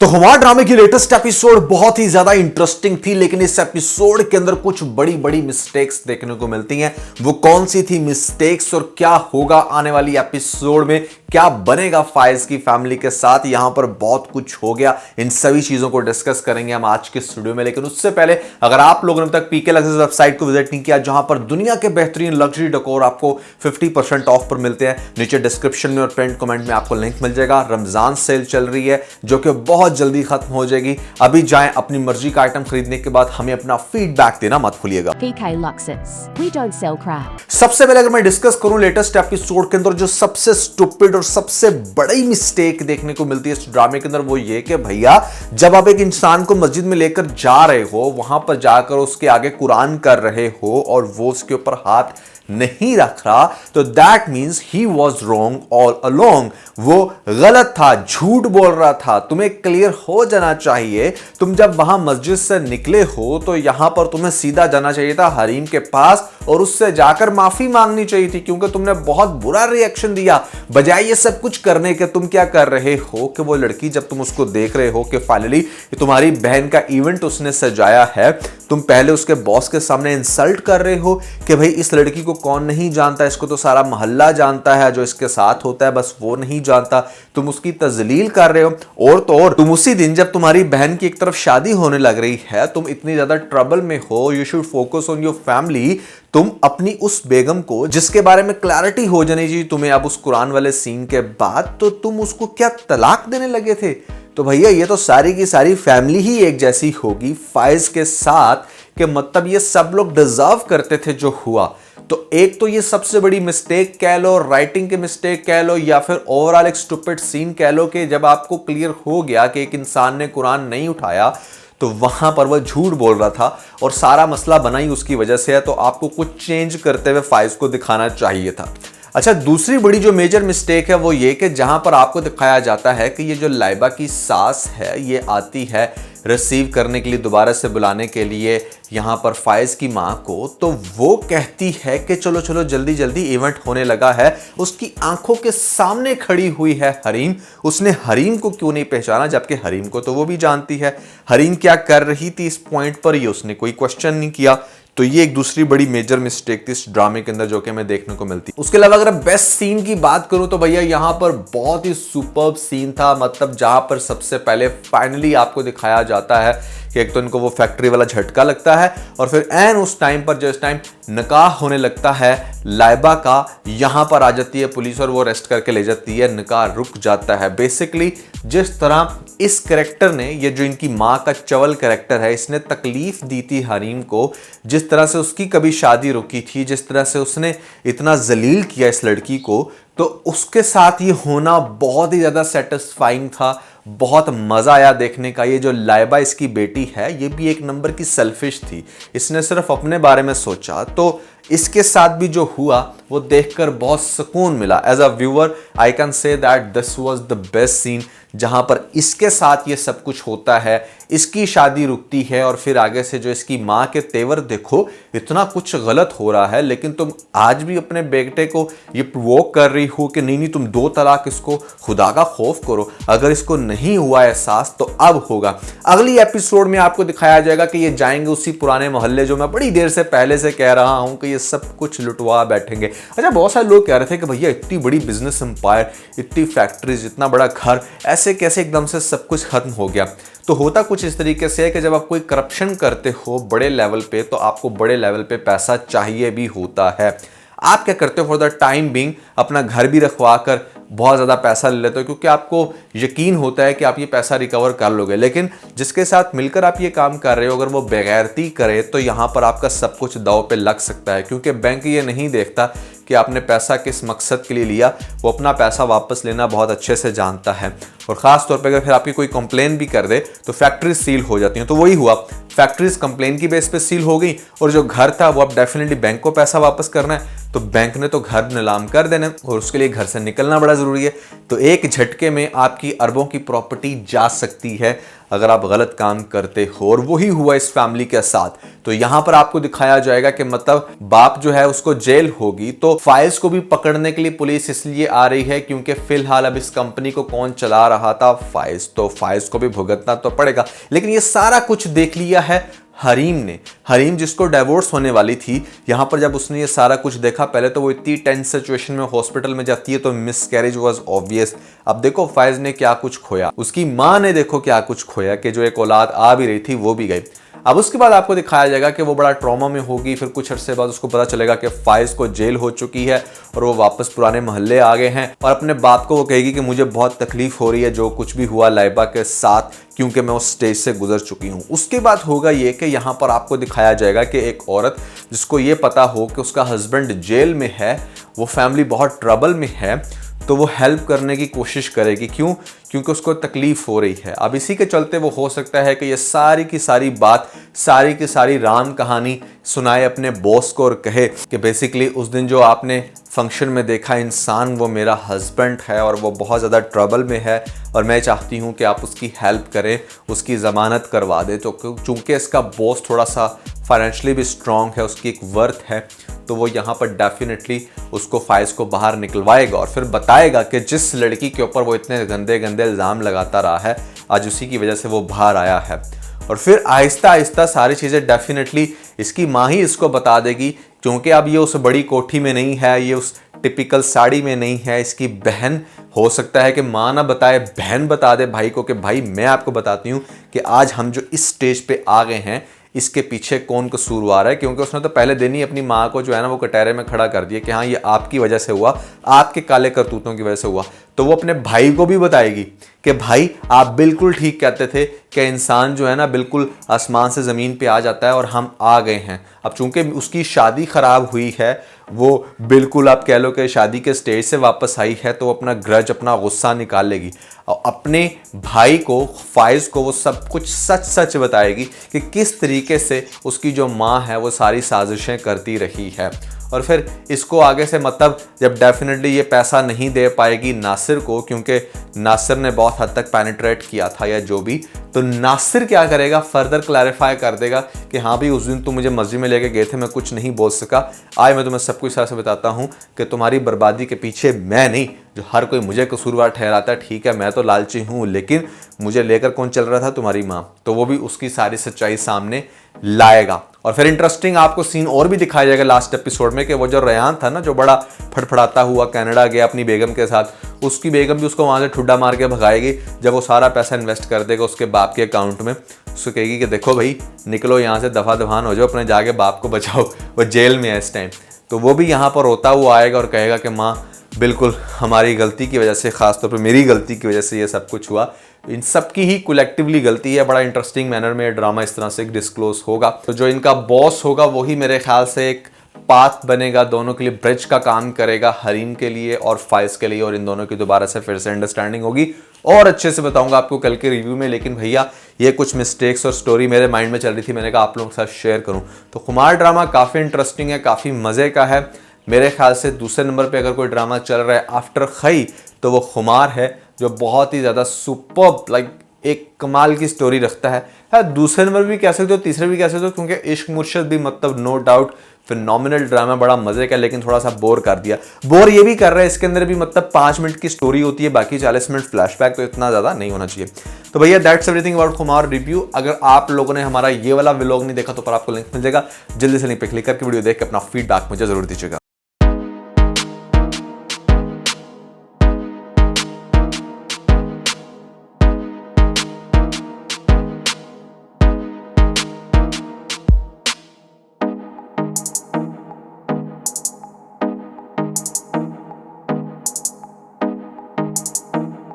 तो हमारे ड्रामे की लेटेस्ट एपिसोड बहुत ही ज्यादा इंटरेस्टिंग थी, लेकिन इस एपिसोड के अंदर कुछ बड़ी बड़ी मिस्टेक्स देखने को मिलती हैं। वो कौन सी थी मिस्टेक्स और क्या होगा आने वाली एपिसोड में, क्या बनेगा फायज की फैमिली के साथ, यहां पर बहुत कुछ हो गया। इन सभी चीजों को डिस्कस करेंगे हम आज के स्टूडियो में। लेकिन उससे पहले अगर आप लोगों ने अब तक पीके लग्जरीज वेबसाइट को विजिट नहीं किया, जहां पर दुनिया के बेहतरीन लग्जरी डेकोर आपको 50% ऑफ पर मिलते हैं, नीचे डिस्क्रिप्शन में और पिन कमेंट में आपको लिंक मिल जाएगा। रमजान सेल चल रही है जो कि बहुत जल्दी खत्म हो जाएगी। अभी जाएं, अपनी मर्जी का आइटम खरीदने के बाद हमें अपना फीडबैक देना मत भूलिएगा। PK Luxus. We don't sell crap. सबसे पहले अगर मैं डिस्कस करूं लेटेस्ट एपिसोड के अंदर जो सबसे स्टूपिड और सबसे बड़ी मिस्टेक देखने को मिलती है इस ड्रामे के अंदर, वो ये कि भैया जब आप एक इंसान को मस्जिद में लेकर जा रहे हो, वहां पर जाकर उसके आगे कुरान कर रहे हो और वो उसके ऊपर हाथ नहीं रख रहा, तो that means he was wrong all along. वो गलत था, झूठ बोल रहा था। तुम्हें क्लियर हो जाना चाहिए। तुम जब वहां मस्जिद से निकले हो तो यहां पर तुम्हें सीधा जाना चाहिए था हरीम के पास और उससे जाकर माफी मांगनी चाहिए थी, क्योंकि तुमने बहुत बुरा रिएक्शन दिया। बजाय ये सब कुछ करने के तुम क्या कर रहे हो कि वो लड़की, जब तुम उसको देख रहे हो कि फाइनली तुम्हारी बहन का इवेंट उसने सजाया है, तुम पहले उसके बॉस के सामने इंसल्ट कर रहे हो कि भाई इस लड़की को कौन नहीं जानता, इसको तो सारा मोहल्ला जानता है, जो इसके साथ होता है बस वो नहीं जानता। तुम उसकी तजलील कर रहे हो। और तो और तुम उसी दिन जब तुम्हारी बहन की एक तरफ शादी होने लग रही है, तुम इतनी ज्यादा ट्रबल में हो, you should focus on your family. तुम अपनी उस बेगम को, जिसके बारे में क्लैरिटी हो जानी चाहिए तुम्हें अब उस कुरान वाले सीन के बाद, तो तुम उसको क्या तलाक देने लगे थे। तो भैया ये तो सारी की सारी फैमिली ही एक जैसी होगी फायज के साथ, कि मतलब ये सब लोग डिजर्व करते थे जो हुआ। तो एक तो ये सबसे बड़ी मिस्टेक कह लो, राइटिंग की मिस्टेक कह लो, या फिर ओवरऑल एक स्टूपिड सीन कह लो, कि जब आपको क्लियर हो गया कि एक इंसान ने कुरान नहीं उठाया तो वहां पर वह झूठ बोल रहा था और सारा मसला बना ही उसकी वजह से है, तो आपको कुछ चेंज करते हुए फायज को दिखाना चाहिए था। अच्छा, दूसरी बड़ी जो मेजर मिस्टेक है वो ये कि जहां पर आपको दिखाया जाता है कि ये जो लाइबा की सास है, ये आती है रिसीव करने के लिए, दोबारा से बुलाने के लिए यहां पर फायज की मां को, तो वो कहती है कि चलो चलो जल्दी जल्दी इवेंट होने लगा है। उसकी आंखों के सामने खड़ी हुई है हरीम। उसने हरीम को क्यों नहीं पहचाना, जबकि हरीम को तो वो भी जानती है। हरीम क्या कर रही थी इस पॉइंट पर, ये उसने कोई क्वेश्चन नहीं किया। तो ये एक दूसरी बड़ी मेजर मिस्टेक थी इस ड्रामे के अंदर जो कि हमें देखने को मिलती। उसके अलावा अगर बेस्ट सीन की बात करूं तो भैया यहां पर बहुत ही सुपर्ब सीन था। मतलब जहां पर सबसे पहले फाइनली आपको दिखाया जाता है कि एक तो इनको वो फैक्ट्री वाला झटका लगता है, और फिर एन उस टाइम पर जिस टाइम निकाह होने लगता है लाइबा का, यहां पर आ जाती है पुलिस और वो अरेस्ट करके ले जाती है। निकाह रुक जाता है। बेसिकली जिस तरह इस कैरेक्टर ने, ये जो इनकी मां का चवल कैरेक्टर है, इसने तकलीफ दी थी हरीम को, जिस तरह से उसकी कभी शादी रुकी थी, जिस तरह से उसने इतना जलील किया इस लड़की को, तो उसके साथ ये होना बहुत ही ज्यादा सेटिस्फाइंग था। बहुत मजा आया देखने का। ये जो लाइबा इसकी बेटी है, ये भी एक नंबर की सेल्फिश थी। इसने सिर्फ अपने बारे में सोचा, तो इसके साथ भी जो हुआ वो देखकर बहुत सुकून मिला। As a viewer I can say that this was the best scene, जहां पर इसके साथ ये सब कुछ होता है, इसकी शादी रुकती है और फिर आगे से जो इसकी मां के तेवर देखो, इतना कुछ गलत हो रहा है, लेकिन तुम आज भी अपने बेटे को ये प्रोवोक कर रही हो कि नहीं नहीं तुम 2 तलाक, इसको खुदा का खौफ करो। अगर इसको नहीं हुआ एहसास तो अब होगा। अगली एपिसोड में आपको दिखाया जाएगा कि ये जाएंगे उसी पुराने मोहल्ले जो मैं बड़ी देर से पहले से कह रहा हूं कि ये सब कुछ लुटवा बैठेंगे। अच्छा, बहुत सारे लोग कह रहे थे कि भैया इतनी बड़ी बिजनेस एम्पायर, इतनी फैक्ट्रीज, इतना बड़ा घर, ऐसे कैसे एकदम से सब कुछ खत्म हो गया। तो होता कुछ इस तरीके से है कि जब आप कोई करप्शन करते हो बड़े लेवल पे, तो आपको बड़े लेवल पे पैसा चाहिए भी होता है। आप क्या करते हो, फॉर द टाइम बीइंग अपना घर भी रखवा कर बहुत ज़्यादा पैसा ले लेते हो, क्योंकि आपको यकीन होता है कि आप ये पैसा रिकवर कर लोगे। लेकिन जिसके साथ मिलकर आप ये काम कर रहे हो, अगर वो बेगैरती करे, तो यहाँ पर आपका सब कुछ दांव पे लग सकता है, क्योंकि बैंक ये नहीं देखता कि आपने पैसा किस मकसद के लिए लिया। वो अपना पैसा वापस लेना बहुत अच्छे से जानता है। और ख़ास तौर पे अगर फिर आपकी कोई कंप्लेन भी कर दे तो फैक्ट्री सील हो जाती हैं। तो वही हुआ, फैक्ट्रीज कंप्लेन की बेस पे सील हो गई, और जो घर था वो अब डेफिनेटली बैंक को पैसा वापस करना है। तो बैंक ने तो घर नीलाम कर देना और उसके लिए घर से निकलना बड़ा ज़रूरी है। तो एक झटके में आपकी अरबों की प्रॉपर्टी जा सकती है अगर आप गलत काम करते हो, और वही हुआ इस फैमिली के साथ। तो यहां पर आपको दिखाया जाएगा कि मतलब बाप जो है उसको जेल होगी, तो फाइल्स को भी पकड़ने के लिए पुलिस इसलिए आ रही है क्योंकि फिलहाल अब इस कंपनी को कौन चला रहा था, फाइल्स, तो फाइल्स को भी भुगतना तो पड़ेगा। लेकिन ये सारा कुछ देख लिया है हरीम ने। हरीम जिसको डिवोर्स होने वाली थी, यहां पर जब उसने ये सारा कुछ देखा, पहले तो वो इतनी टेंस सिचुएशन में हॉस्पिटल में जाती है तो मिसकैरेज वाज ऑब्वियस। अब देखो फैज ने क्या कुछ खोया, उसकी मां ने देखो क्या कुछ खोया कि जो एक औलाद आ भी रही थी वो भी गई। अब उसके बाद आपको दिखाया जाएगा कि वो बड़ा ट्रॉमा में होगी। फिर कुछ अरसे बाद उसको पता चलेगा कि फाइज को जेल हो चुकी है और वो वापस पुराने मोहल्ले आ गए हैं, और अपने बाप को वो कहेगी कि मुझे बहुत तकलीफ हो रही है जो कुछ भी हुआ लाइबा के साथ, क्योंकि मैं उस स्टेज से गुजर चुकी हूं। उसके बाद होगा ये कि यहां पर आपको दिखाया जाएगा कि एक औरत जिसको ये पता हो कि उसका हस्बैंड जेल में है, वो फैमिली बहुत ट्रबल में है, तो वो हेल्प करने की कोशिश करेगी। क्यों? क्योंकि उसको तकलीफ हो रही है। अब इसी के चलते वो हो सकता है कि ये सारी की सारी बात, सारी की सारी राम कहानी सुनाए अपने बॉस को और कहे कि बेसिकली उस दिन जो आपने फंक्शन में देखा इंसान वो मेरा हस्बैंड है और वो बहुत ज़्यादा ट्रबल में है और मैं चाहती हूँ कि आप उसकी हेल्प करें, उसकी ज़मानत करवा दें। तो चूँकि इसका बॉस थोड़ा सा फाइनेंशियली भी स्ट्रॉन्ग है, उसकी एक वर्थ है, तो वो यहाँ पर डेफिनेटली उसको फाइज को बाहर निकलवाएगा और फिर बताएगा कि जिस लड़की के ऊपर वो इतने गंदे गंदे इल्ज़ाम लगाता रहा है, आज उसी की वजह से वो बाहर आया है। और फिर आहिस्ता आहिस्ता सारी चीज़ें डेफिनेटली इसकी माँ ही इसको बता देगी, क्योंकि अब ये उस बड़ी कोठी में नहीं है, ये उस टिपिकल साड़ी में नहीं है। इसकी बहन, हो सकता है कि माँ ना बताए, बहन बता दे भाई को कि भाई मैं आपको बताती हूँ कि आज हम जो इस स्टेज पे आ गए हैं इसके पीछे कौन कसूरवार है, क्योंकि उसने तो पहले दिन ही अपनी माँ को जो है ना वो कटहरे में खड़ा कर दिया कि हाँ ये आपकी वजह से हुआ, आपके काले करतूतों की वजह से हुआ। तो वो अपने भाई को भी बताएगी कि भाई आप बिल्कुल ठीक कहते थे कि इंसान जो है ना बिल्कुल आसमान से ज़मीन पे आ जाता है और हम आ गए हैं। अब चूंकि उसकी शादी ख़राब हुई है, वो बिल्कुल आप कह लो कि शादी के स्टेज से वापस आई है, तो अपना ग्रज, अपना गुस्सा निकाल लेगी और अपने भाई को, फाइज को वो सब कुछ सच सच बताएगी कि किस तरीके से उसकी जो माँ है वो सारी साजिशें करती रही है। और फिर इसको आगे से मतलब जब डेफिनेटली ये पैसा नहीं दे पाएगी नासिर को, क्योंकि नासिर ने बहुत हद तक पेनिट्रेट किया था या जो भी, तो नासिर क्या करेगा, फर्दर क्लैरिफाई कर देगा कि हाँ भी उस दिन तुम मुझे मस्जिद में लेके गए थे, मैं कुछ नहीं बोल सका, आज मैं तुम्हें सब कुछ इस तरह से बताता हूँ कि तुम्हारी बर्बादी के पीछे मैं नहीं, जो हर कोई मुझे कसूरवार ठहराता है, ठीक है मैं तो लालची हूँ, लेकिन मुझे लेकर कौन चल रहा था, तुम्हारी माँ। तो वो भी उसकी सारी सच्चाई सामने लाएगा। और फिर इंटरेस्टिंग आपको सीन और भी दिखाया जाएगा लास्ट एपिसोड में कि वो जो रेहान था ना, जो बड़ा फड़फड़ाता हुआ कनाडा गया अपनी बेगम के साथ, उसकी बेगम भी उसको वहाँ से ठुड्डा मार के भगाएगी जब वो सारा पैसा इन्वेस्ट कर देगा उसके बाप के अकाउंट में। उसको कहेगी कि देखो भाई निकलो यहाँ से, दफा दफान हो जाओ, अपने जाके बाप को बचाओ, वो जेल में है इस टाइम। तो वो भी यहाँ पर रोता हुआ आएगा और कहेगा कि माँ बिल्कुल हमारी गलती की वजह से, खासतौर पर मेरी गलती की वजह से ये सब कुछ हुआ, इन सब की ही कलेक्टिवली गलती है। बड़ा इंटरेस्टिंग मैनर में ड्रामा इस तरह से डिस्क्लोज होगा। तो जो इनका बॉस होगा वही मेरे ख्याल से एक पाथ बनेगा, दोनों के लिए ब्रिज का काम करेगा, हरीम के लिए और फाइज के लिए, और इन दोनों की दोबारा से फिर से अंडरस्टैंडिंग होगी। और अच्छे से बताऊंगा आपको कल के रिव्यू में। लेकिन भैया ये कुछ मिस्टेक्स और स्टोरी मेरे माइंड में चल रही थी, मैंने कहा आप लोगों के साथ शेयर करूं। तो खुमार ड्रामा काफ़ी इंटरेस्टिंग है, काफ़ी मज़े का है। मेरे ख्याल से दूसरे नंबर पे अगर कोई ड्रामा चल रहा है आफ्टर खई तो वो खुमार है, जो बहुत ही ज़्यादा सुपर्ब, लाइक एक कमाल की स्टोरी रखता है। दूसरे नंबर भी कह सकते हो, तीसरे भी कह सकते हो, क्योंकि इश्क मुर्शद भी मतलब नो डाउट फिनोमिनल ड्रामा, बड़ा मजे का, लेकिन थोड़ा सा बोर कर दिया। बोर ये भी कर रहा है, इसके अंदर भी मतलब 5 मिनट की स्टोरी होती है, बाकी 40 मिनट फ्लैशबैक, तो इतना ज़्यादा नहीं होना चाहिए। तो भैया दैट्स एवरीथिंग अबाउट खुमार रिव्यू। अगर आप लोगों ने हमारा ये वाला व्लॉग नहीं देखा तो पर आपको लिंक मिल जाएगा, जल्दी से लिंक पे क्लिक करके वीडियो देख के अपना फीडबैक मुझे जरूर दीजिएगा।